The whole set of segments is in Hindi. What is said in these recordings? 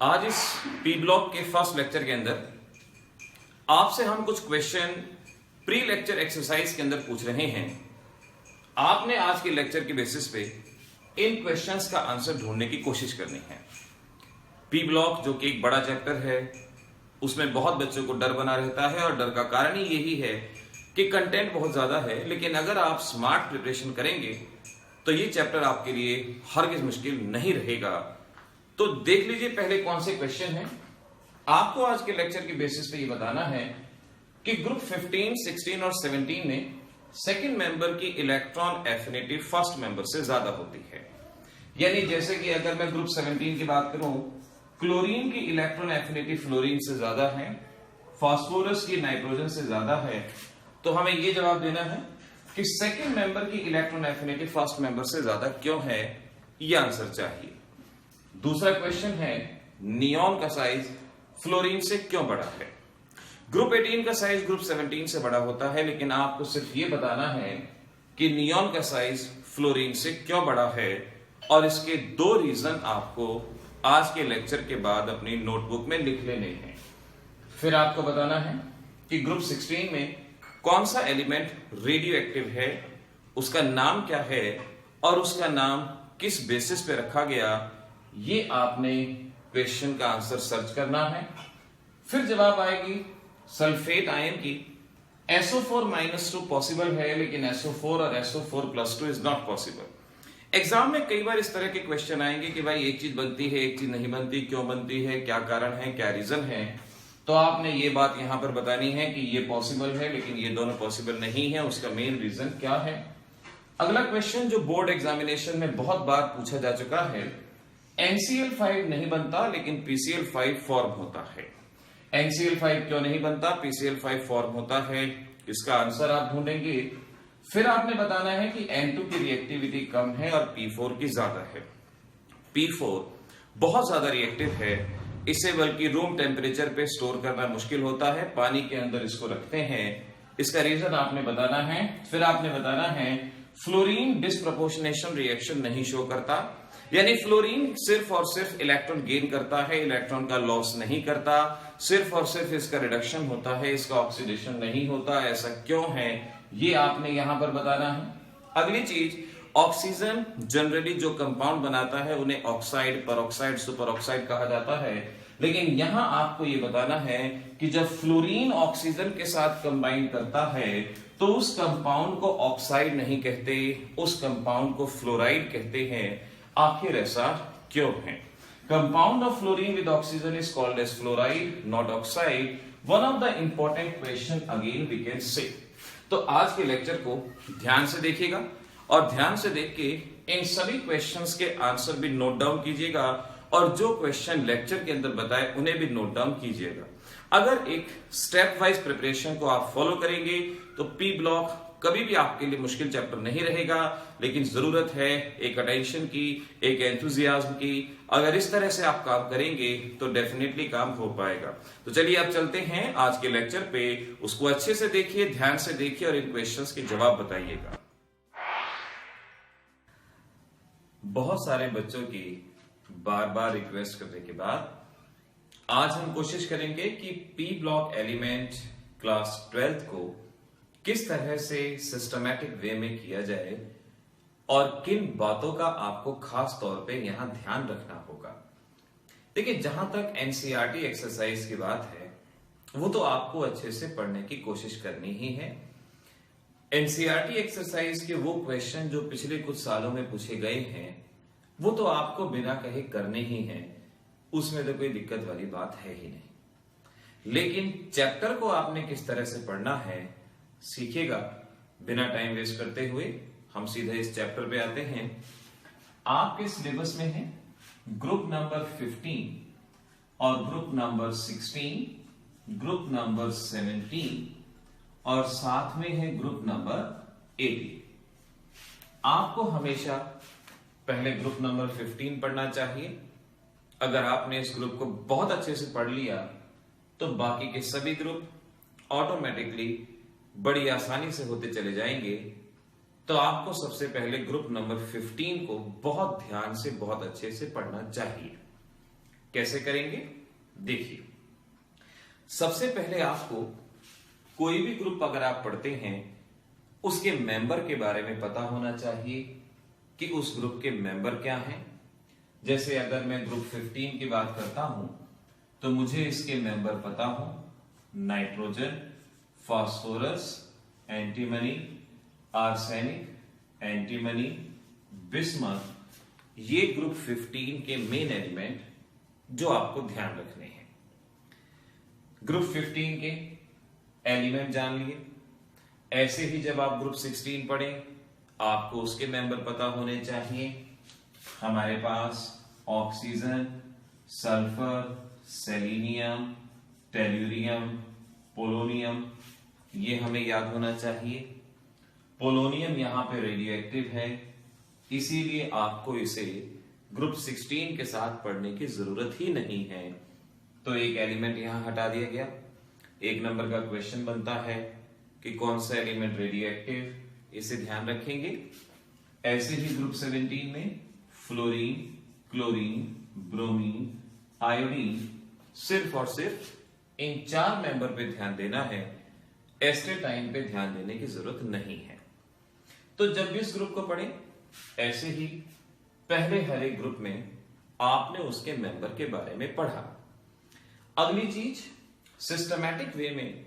आज इस पी ब्लॉक के फर्स्ट लेक्चर के अंदर आपसे हम कुछ क्वेश्चन प्री लेक्चर एक्सरसाइज के अंदर पूछ रहे हैं। आपने आज के लेक्चर के बेसिस पे इन क्वेश्चंस का आंसर ढूंढने की कोशिश करनी है। पी ब्लॉक जो कि एक बड़ा चैप्टर है, उसमें बहुत बच्चों को डर बना रहता है और डर का कारण ही यही है कि कंटेंट बहुत ज्यादा है, लेकिन अगर आप स्मार्ट प्रिपरेशन करेंगे तो ये चैप्टर आपके लिए हरगिज मुश्किल नहीं रहेगा। तो देख लीजिए पहले कौन से क्वेश्चन हैं। आपको आज के लेक्चर के बेसिस पे ये बताना है कि ग्रुप 15, 16 और 17 में सेकंड मेंबर की इलेक्ट्रॉन एफिनिटी फर्स्ट मेंबर से ज्यादा होती है। यानी जैसे कि अगर मैं ग्रुप 17 की बात करूं, क्लोरीन की इलेक्ट्रॉन एफिनिटी फ्लोरीन से ज्यादा है, फास्फोरस की नाइट्रोजन से ज्यादा है, तो हमें यह जवाब देना है कि सेकंड मेंबर की इलेक्ट्रॉन एफिनिटी फर्स्ट मेंबर से ज्यादा क्यों है, यह आंसर चाहिए। दूसरा क्वेश्चन है, नियॉन का साइज फ्लोरीन से क्यों बड़ा है। ग्रुप 18 का साइज ग्रुप 17 से बड़ा होता है, लेकिन आपको सिर्फ यह बताना है कि नियॉन का साइज फ्लोरीन से क्यों बड़ा है, और इसके दो रीजन आपको आज के लेक्चर के बाद अपनी नोटबुक में लिख लेने हैं। फिर आपको बताना है कि ग्रुप 16 में कौन सा एलिमेंट रेडियो एक्टिव है, उसका नाम क्या है और उसका नाम किस बेसिस पे रखा गया, ये आपने क्वेश्चन का आंसर सर्च करना है। फिर जवाब आएगी सल्फेट आयन की। SO4-2 पॉसिबल है, लेकिन SO4 और SO4+2 is not possible. Exam में कई बार इस तरह के क्वेश्चन आएंगे कि भाई एक चीज बनती है, एक चीज नहीं बनती, क्यों बनती है, क्या कारण है, क्या रीजन है। तो आपने ये बात यहां पर बतानी है कि ये पॉसिबल है लेकिन ये दोनों पॉसिबल नहीं है, उसका मेन रीजन क्या है। अगला क्वेश्चन जो बोर्ड एग्जामिनेशन में बहुत बार पूछा जा चुका है, NCl5 नहीं बनता लेकिन PCl5 फॉर्म होता है। NCl5 क्यों नहीं बनता, PCl5 फॉर्म होता है, इसका आंसर आप ढूंढेंगे। फिर आपने बताना है कि N2 की रिएक्टिविटी कम है और P4 की ज्यादा है। P4 बहुत ज्यादा रिएक्टिव है, इसे बल्कि रूम टेम्परेचर पे स्टोर करना मुश्किल होता है, पानी के अंदर इसको रखते हैं, इसका रीजन आपने बताना है। फिर आपने बताना है फ्लोरीन डिस्प्रोपोर्शनेशन रिएक्शन नहीं शो करता, यानी फ्लोरीन सिर्फ और सिर्फ इलेक्ट्रॉन गेन करता है, इलेक्ट्रॉन का लॉस नहीं करता, सिर्फ और सिर्फ इसका रिडक्शन होता है, इसका ऑक्सीडेशन नहीं होता। ऐसा क्यों है ये आपने यहां पर बताना है। अगली चीज, ऑक्सीजन जनरली जो कंपाउंड बनाता है उन्हें ऑक्साइड, परऑक्साइड, सुपर ऑक्साइड कहा जाता है, लेकिन यहां आपको यह बताना है कि जब फ्लोरीन ऑक्सीजन के साथ कंबाइन करता है तो उस कंपाउंड को ऑक्साइड नहीं कहते, उस कंपाउंड को फ्लोराइड कहते हैं। आखिर ऐसा क्यों है। Compound of fluorine with oxygen is called as fluoride, not oxide. One of the important question again we can say. तो आज के लेक्चर को ध्यान से देखिएगा और ध्यान से देख के इन सभी क्वेश्चंस के आंसर भी नोट डाउन कीजिएगा, और जो क्वेश्चन लेक्चर के अंदर बताए उन्हें भी नोट डाउन कीजिएगा। अगर एक स्टेप वाइज प्रिपरेशन को आप फॉलो करेंगे तो पी ब्लॉक कभी भी आपके लिए मुश्किल चैप्टर नहीं रहेगा, लेकिन जरूरत है एक अटेंशन की, एक एंथुजियाज्म की। अगर इस तरह से आप काम करेंगे तो डेफिनेटली काम हो पाएगा। तो चलिए आप चलते हैं आज के लेक्चर पे, उसको अच्छे से देखिए, ध्यान से देखिए और इन क्वेश्चंस के जवाब बताइएगा। बहुत सारे बच्चों की बार बार रिक्वेस्ट करने के बाद आज हम कोशिश करेंगे कि P block element class 12th को किस तरह से सिस्टमैटिक वे में किया जाए और किन बातों का आपको खास तौर पे यहां ध्यान रखना होगा। देखिए, जहां तक एनसीईआरटी एक्सरसाइज की बात है वो तो आपको अच्छे से पढ़ने की कोशिश करनी ही है। एनसीईआरटी एक्सरसाइज के वो क्वेश्चन जो पिछले कुछ सालों में पूछे गए हैं वो तो आपको बिना कहे करने ही हैं, उसमें तो कोई दिक्कत वाली बात है ही नहीं। लेकिन चैप्टर को आपने किस तरह से पढ़ना है सीखिएगा। बिना टाइम वेस्ट करते हुए हम सीधे इस चैप्टर पे आते हैं। आपके सिलेबस में है ग्रुप नंबर 15 और ग्रुप नंबर 16, ग्रुप नंबर 17 और साथ में है ग्रुप नंबर 18। आपको हमेशा पहले ग्रुप नंबर 15 पढ़ना चाहिए। अगर आपने इस ग्रुप को बहुत अच्छे से पढ़ लिया तो बाकी के सभी ग्रुप ऑटोमेटिकली बड़ी आसानी से होते चले जाएंगे। तो आपको सबसे पहले ग्रुप नंबर 15 को बहुत ध्यान से, बहुत अच्छे से पढ़ना चाहिए। कैसे करेंगे देखिए। सबसे पहले आपको कोई भी ग्रुप अगर आप पढ़ते हैं उसके मेंबर के बारे में पता होना चाहिए कि उस ग्रुप के मेंबर क्या हैं। जैसे अगर मैं ग्रुप 15 की बात करता हूं तो मुझे इसके मेंबर पता हो, nitrogen, phosphorus, antimony, arsenic, antimony, bismuth, ये ग्रुप 15 के मेन एलिमेंट जो आपको ध्यान रखने हैं। ग्रुप 15 के एलिमेंट जान लिए। ऐसे ही जब आप ग्रुप 16 पढ़ें आपको उसके मेंबर पता होने चाहिए। हमारे पास oxygen, sulphur, selenium, tellurium, polonium, ये हमें याद होना चाहिए। पोलोनियम यहां पे रेडियो एक्टिव है, इसीलिए आपको इसे ग्रुप 16 के साथ पढ़ने की जरूरत ही नहीं है। तो एक एलिमेंट यहां हटा दिया गया। एक नंबर का क्वेश्चन बनता है कि कौन सा एलिमेंट रेडियो एक्टिव, इसे ध्यान रखेंगे। ऐसे ही ग्रुप 17 में फ्लोरीन, क्लोरीन, ब्रोमीन, आयोडीन, सिर्फ और सिर्फ इन 4 मेंबर पे ध्यान देना है, एस्टेटाइन पे ध्यान देने की जरूरत नहीं है। तो जब भी इस ग्रुप को पढ़ें ऐसे ही पहले हर एक ग्रुप में आपने उसके मेंबर के बारे में पढ़ा। अगली चीज सिस्टमैटिक वे में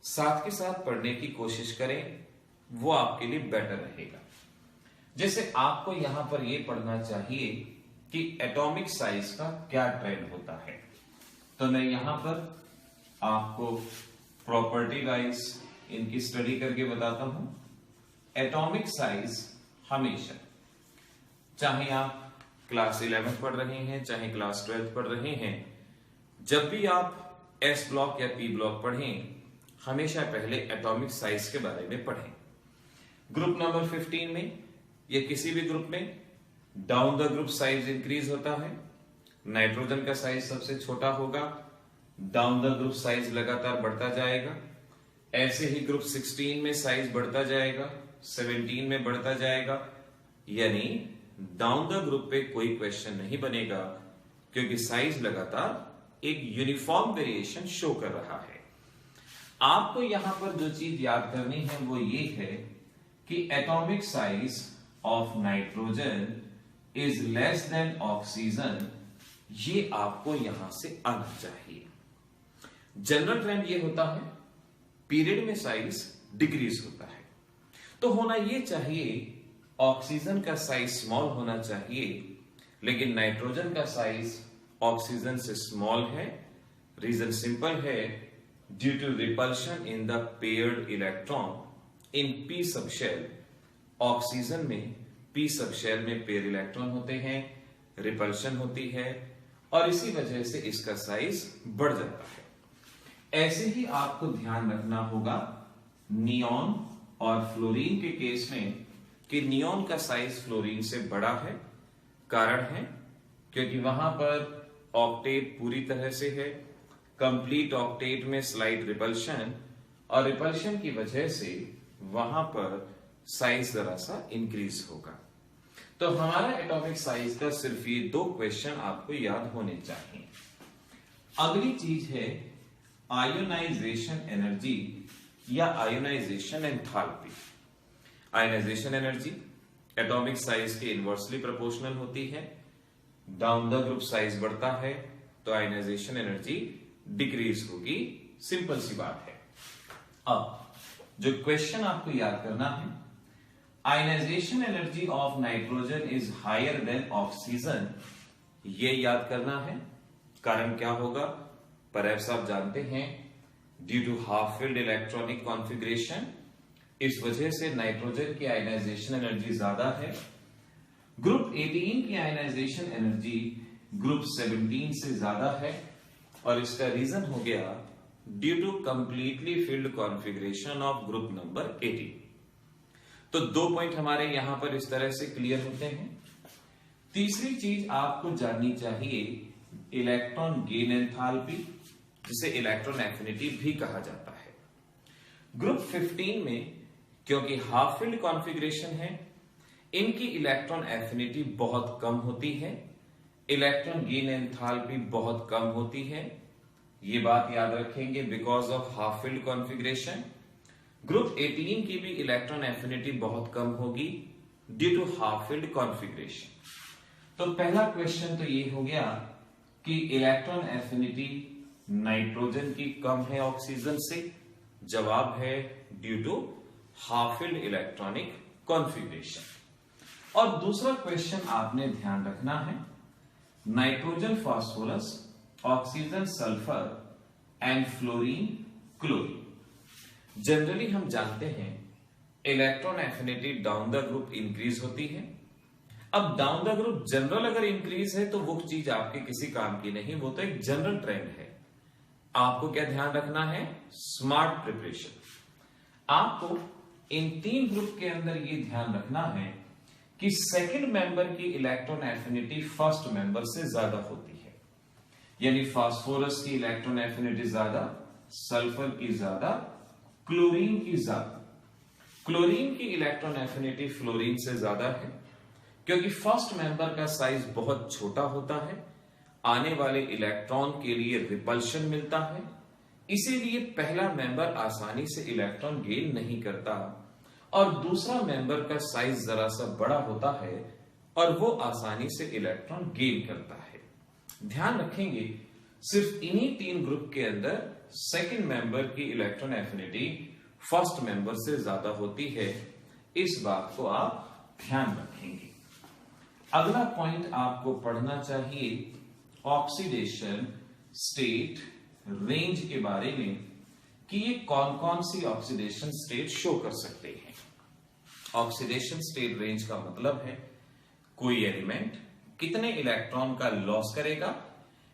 साथ के साथ पढ़ने की कोशिश करें, वो आपके लिए बेटर रहेगा। जैसे आपको यहां पर यह पढ़ना चाहिए कि एटॉमिक साइज का क्या ट्रेंड होता है। तो मैं यहां पर आपको प्रॉपर्टी वाइज इनकी स्टडी करके बताता हूं। एटॉमिक साइज हमेशा, चाहे आप क्लास 11 पढ़ रहे हैं चाहे क्लास 12 पढ़ रहे हैं, जब भी आप एस ब्लॉक या पी ब्लॉक पढ़ें हमेशा पहले एटॉमिक साइज के बारे में पढ़ें। ग्रुप नंबर 15 में या किसी भी ग्रुप में down the group size increase होता है। नाइट्रोजन का साइज सबसे छोटा होगा, डाउन द ग्रुप साइज लगातार बढ़ता जाएगा। ऐसे ही ग्रुप 16 में साइज बढ़ता जाएगा, 17 में बढ़ता जाएगा। यानी डाउन द ग्रुप पे कोई क्वेश्चन नहीं बनेगा क्योंकि साइज लगातार एक यूनिफॉर्म वेरिएशन शो कर रहा है। आपको यहां पर जो चीज याद करनी है वो ये है कि atomic size of nitrogen is less than oxygen, ये आपको यहां से आना चाहिए। जनरल ट्रेंड ये होता है पीरियड में साइज डिक्रीज होता है, तो होना ये चाहिए ऑक्सीजन का साइज स्मॉल होना चाहिए, लेकिन नाइट्रोजन का साइज ऑक्सीजन से स्मॉल है। रीजन सिंपल है, due to repulsion in the paired electron in p subshell. Oxygen में पी सबशेल में पेयर इलेक्ट्रॉन होते हैं, रिपल्शन होती है और इसी वजह से इसका साइज बढ़ जाता है। ऐसे ही आपको ध्यान रखना होगा नियॉन और फ्लोरीन के केस में कि नियॉन का साइज फ्लोरीन से बड़ा है। कारण है क्योंकि वहां पर ऑक्टेट पूरी तरह से है, कंप्लीट ऑक्टेट में स्लाइड रिपल्शन, और रिपल्शन की वजह से वहां पर साइज जरा सा इंक्रीज होगा। तो हमारा एटॉमिक साइज का सिर्फ ये 2 क्वेश्चन आपको याद होने चाहिए। अगली चीज है आयोनाइजेशन एनर्जी या ionization enthalpy. Ionization energy atomic size के इनवर्सली प्रोपोर्शनल होती है। डाउन द ग्रुप साइज बढ़ता है तो आयोनाइजेशन एनर्जी डिक्रीज होगी, सिंपल सी बात है। अब जो क्वेश्चन आपको याद करना है, ionization energy of nitrogen is higher than oxygen, ये याद करना है। कारण क्या होगा, परहैप्स आप जानते हैं, due to half filled electronic configuration, इस वजह से नाइट्रोजन की आयोनाइजेशन एनर्जी ज्यादा है। ग्रुप 18 की आयोनाइजेशन एनर्जी ग्रुप 17 से ज्यादा है और इसका रीजन हो गया due to completely filled configuration of group number 18। तो 2 पॉइंट हमारे यहां पर इस तरह से क्लियर होते हैं। तीसरी चीज आपको जाननी चाहिए इलेक्ट्रॉन गेन एंथैल्पी, जिसे इलेक्ट्रॉन एफिनिटी भी कहा जाता है। ग्रुप 15 में क्योंकि हाफ फील्ड कॉन्फ़िगरेशन है, इनकी इलेक्ट्रॉन एफिनिटी बहुत कम होती है, इलेक्ट्रॉन गेन एंथैल्पी बहुत कम होती है, ये बात याद रखेंगे, because of half filled configuration. Group 18 की भी इलेक्ट्रॉन एफिनिटी बहुत कम होगी due to half filled configuration. तो पहला क्वेश्चन तो ये हो गया कि इलेक्ट्रॉन एफिनिटी नाइट्रोजन की कम है ऑक्सीजन से। जवाब है due to half filled electronic configuration. और दूसरा क्वेश्चन आपने ध्यान रखना है, nitrogen phosphorus, oxygen sulphur and fluorine chlorine. Generally हम जानते हैं electron affinity down the group increase होती है। अब डाउन द ग्रुप जनरल अगर इंक्रीज है तो वो चीज आपके किसी काम की नहीं, वो तो एक जनरल ट्रेंड है। आपको क्या ध्यान रखना है, स्मार्ट प्रिपरेशन। आपको इन तीन ग्रुप के अंदर ये ध्यान रखना है कि सेकंड मेंबर की इलेक्ट्रॉन एफिनिटी फर्स्ट मेंबर से ज्यादा होती है, यानी फास्फोरस की इलेक्ट्रॉन एफिनिटी ज्यादा, सल्फर की ज्यादा, क्लोरीन की ज्यादा। क्लोरीन की इलेक्ट्रॉन एफिनिटी फ्लोरीन से ज्यादा है, क्योंकि फर्स्ट मेंबर का साइज बहुत छोटा होता है, आने वाले इलेक्ट्रॉन के लिए रिपल्शन मिलता है, इसीलिए पहला मेंबर आसानी से इलेक्ट्रॉन गेन नहीं करता, और दूसरा मेंबर का साइज जरा सा बड़ा होता है और वो आसानी से इलेक्ट्रॉन गेन करता है। ध्यान रखेंगे सिर्फ इन्हीं तीन ग्रुप के अंदर सेकंड मेंबर की इलेक्ट्रॉन एफिनिटी फर्स्ट मेंबर से ज्यादा होती है, इस बात को आप ध्यान रखेंगे। अगला पॉइंट आपको पढ़ना चाहिए ऑक्सीडेशन स्टेट रेंज के बारे में, कि ये कौन कौन सी ऑक्सीडेशन स्टेट शो कर सकते हैं। ऑक्सीडेशन स्टेट रेंज का मतलब है कोई एलिमेंट कितने इलेक्ट्रॉन का लॉस करेगा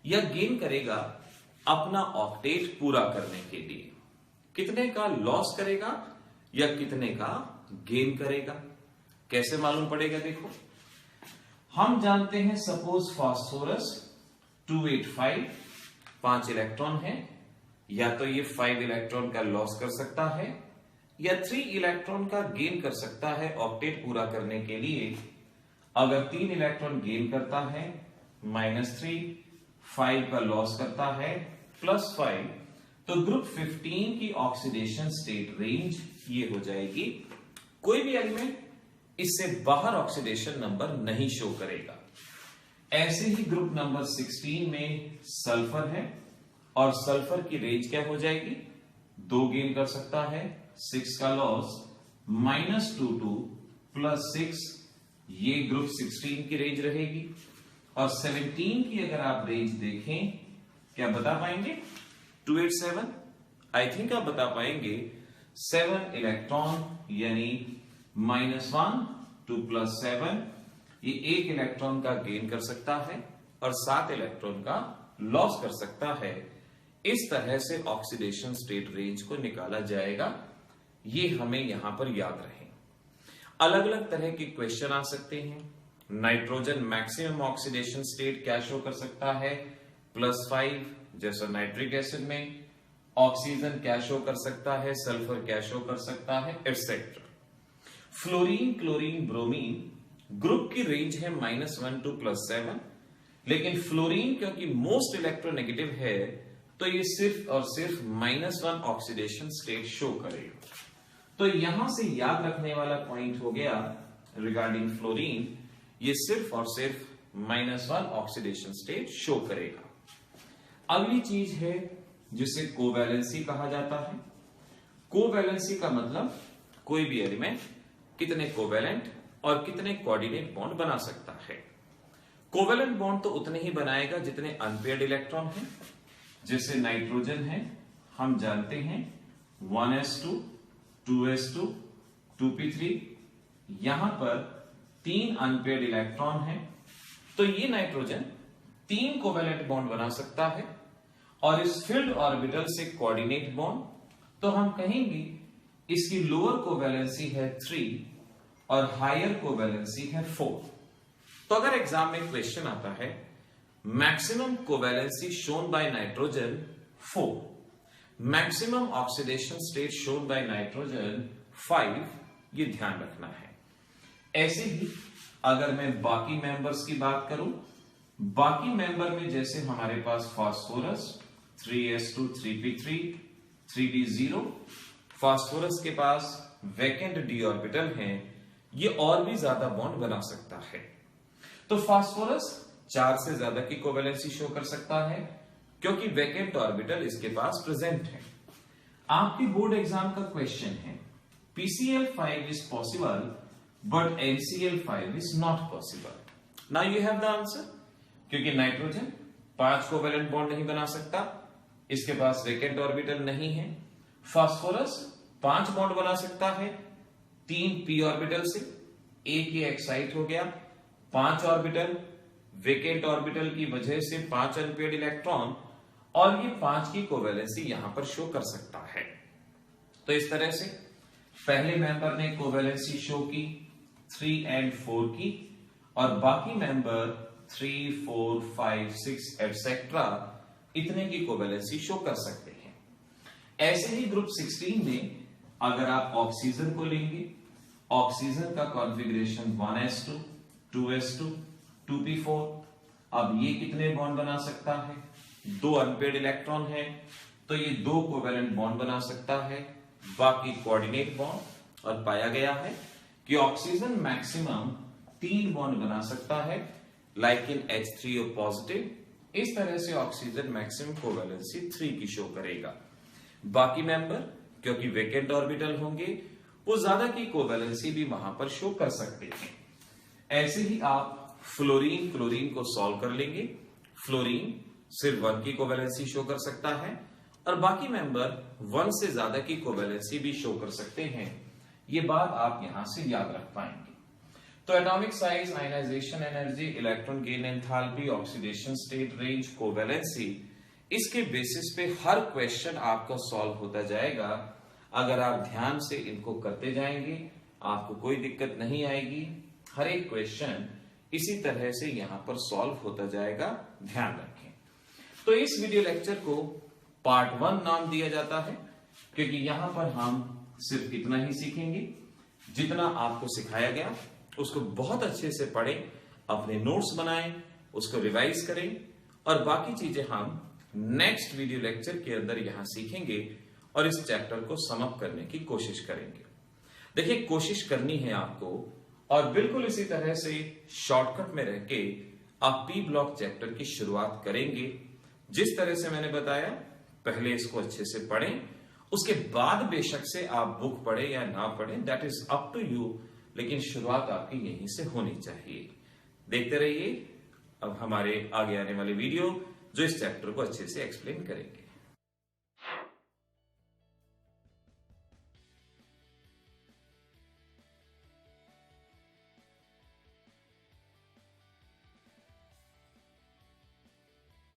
या गेन करेगा अपना ऑक्टेट पूरा करने के लिए, कितने का लॉस करेगा या कितने का गेन करेगा। कैसे मालूम पड़ेगा, देखो हम जानते हैं सपोज फास्फोरस 285 5 इलेक्ट्रॉन है, या तो ये 5 इलेक्ट्रॉन का लॉस कर सकता है या 3 इलेक्ट्रॉन का गेन कर सकता है ऑक्टेट पूरा करने के लिए। अगर 3 इलेक्ट्रॉन गेन करता है -3, 5 का लॉस करता है +5, तो ग्रुप 15 की ऑक्सीडेशन स्टेट रेंज ये हो जाएगी, कोई भी एलिमेंट इससे बाहर ऑक्सीडेशन नंबर नहीं शो करेगा। ऐसे ही ग्रुप नंबर 16 में सल्फर है, और सल्फर की रेंज क्या हो जाएगी, 2 गेन कर सकता है, 6 का लॉस, -2 to +6, ये ग्रुप 16 की रेंज रहेगी। और 17 की अगर आप रेंज देखें, क्या बता पाएंगे, 287, आई थिंक आप बता पाएंगे 7 इलेक्ट्रॉन, यानी -1 to +7, ये 1 इलेक्ट्रॉन का गेन कर सकता है और 7 इलेक्ट्रॉन का लॉस कर सकता है। इस तरह से ऑक्सीडेशन स्टेट रेंज को निकाला जाएगा, ये हमें यहां पर याद रहे। अलग अलग तरह के क्वेश्चन आ सकते हैं। नाइट्रोजन मैक्सिमम ऑक्सीडेशन स्टेट क्या शो कर सकता है, +5 जैसा नाइट्रिक एसिड में। ऑक्सीजन क्या शो कर सकता है, सल्फर क्या शो कर सकता है, etcetera. Fluorine, chlorine, bromine group की रेंज है -1 to +7, लेकिन फ्लोरीन क्योंकि मोस्ट इलेक्ट्रोनेगेटिव है तो ये सिर्फ और सिर्फ -1 ऑक्सीडेशन स्टेट शो करेगा। तो यहां से याद रखने वाला पॉइंट हो गया रिगार्डिंग फ्लोरीन, ये सिर्फ और सिर्फ -1 ऑक्सीडेशन स्टेट शो करेगा। अगली चीज है जिसे कोवैलेंसी कहा जाता है। कोवैलेंसी का मतलब कोई भी एलिमेंट कितने कोवैलेंट और कितने कोऑर्डिनेट बॉन्ड बना सकता है। कोवैलेंट बॉन्ड तो उतने ही बनाएगा जितने अनपेयर्ड इलेक्ट्रॉन हैं। जैसे नाइट्रोजन है, हम जानते हैं 1s2 2s2 2p3, यहां पर 3 अनपेयर्ड इलेक्ट्रॉन हैं, तो ये नाइट्रोजन 3 कोवैलेंट बॉन्ड बना सकता है। और इस फिल्ड ऑर्बिटल से कोऑर्डिनेट बॉन्ड, तो हम कहेंगे इसकी लोअर कोवैलेंसी है 3 और हायर कोवैलेंसी है 4। तो अगर एग्जाम में क्वेश्चन आता है maximum covalency shown by nitrogen 4, maximum oxidation state shown by nitrogen 5, ये ध्यान रखना है। ऐसे ही अगर मैं बाकी मेंबर्स की बात करूं, बाकी मेंबर में जैसे हमारे पास phosphorus 3s2 3p3 3d0, phosphorus के पास वैकेंट डी ऑर्बिटल है, ये और भी ज्यादा बॉन्ड बना सकता है। तो फास्फोरस 4 से ज्यादा की कोवेलेंसी शो कर सकता है क्योंकि वैकेंट ऑर्बिटल इसके पास प्रेजेंट है। आपके बोर्ड एग्जाम का क्वेश्चन है PCl5 is possible but NCl5 is not possible. Now you have the answer. क्योंकि नाइट्रोजन 5 कोवेलेंट बॉन्ड नहीं बना सकता, इसके पास वैकेंट ऑर्बिटल नहीं है। फास्फोरस 5 बॉन्ड बना सकता है 3 p ऑर्बिटल से, एक ये एक्साइट हो गया, 5 ऑर्बिटल, वैकेंट ऑर्बिटल की वजह से 5 अनपेयर्ड इलेक्ट्रॉन, और ये 5 की कोवेलेंसी यहां पर शो कर सकता है। तो इस तरह से पहले मेंबर ने कोवेलेंसी शो की 3 and 4 की, और बाकी मेंबर 3, 4, 5, 6 एटसेट्रा इतने की कोवेलेंसी शो कर सकते हैं। ऐसे ही ग्रुप 16 में अगर आप ऑक्सीजन को लेंगे, ऑक्सीजन का कॉन्फ़िगरेशन 1s2 2s2 2p4, अब ये कितने बॉन्ड बना सकता है? 2 अनपेयर्ड इलेक्ट्रॉन है तो ये 2 कोवेलेंट बॉन्ड बना सकता है, बाकी कोऑर्डिनेट बॉन्ड। और पाया गया है कि ऑक्सीजन मैक्सिमम 3 बॉन्ड बना सकता है, लाइक इन H3O पॉजिटिव। इस तरह से ऑक्सीजन मैक्सिमम कोवेलेंसी 3 की शो करेगा। बाकी मेंबर क्योंकि वैकेंट ऑर्बिटल होंगे, वो ज्यादा की कोवेलेंसी भी वहां पर शो कर सकते हैं। ऐसे ही आप फ्लोरीन क्लोरीन को सॉल्व कर लेंगे। फ्लोरीन सिर्फ 1 की कोवेलेंसी शो कर सकता है, और बाकी मेंबर 1 से ज्यादा की कोवेलेंसी भी शो कर सकते हैं। ये बात आप यहां से याद रख पाएंगे। तो atomic size, ionization energy, electron gain enthalpy, oxidation state, range, covalency, इसके बेसिस पे हर क्वेश्चन आपका सॉल्व होता जाएगा। अगर आप ध्यान से इनको करते जाएंगे आपको कोई दिक्कत नहीं आएगी। हर एक क्वेश्चन इसी तरह से यहां पर सॉल्व होता जाएगा, ध्यान रखें। तो इस वीडियो लेक्चर को पार्ट 1 नाम दिया जाता है क्योंकि यहां पर हम सिर्फ इतना ही सीखेंगे। जितना आपको सिखाया गया उसको बहुत अच्छे से पढ़ें, अपने नोट्स बनाएं, उसको रिवाइज करें, और बाकी चीजें हम नेक्स्ट वीडियो लेक्चर के अंदर यहां सीखेंगे और इस चैप्टर को समअप करने की कोशिश करेंगे। देखिए, कोशिश करनी है आपको, और बिल्कुल इसी तरह से शॉर्टकट में रह के आप पी ब्लॉक चैप्टर की शुरुआत करेंगे। जिस तरह से मैंने बताया, पहले इसको अच्छे से पढ़ें, उसके बाद बेशक से आप बुक पढ़े या ना पढ़े, that is up to you, लेकिन शुरुआत आपकी यहीं से होनी चाहिए। देखते रहिए अब हमारे आगे आने वाले वीडियो जो इस चैप्टर को अच्छे से एक्सप्लेन करेंगे।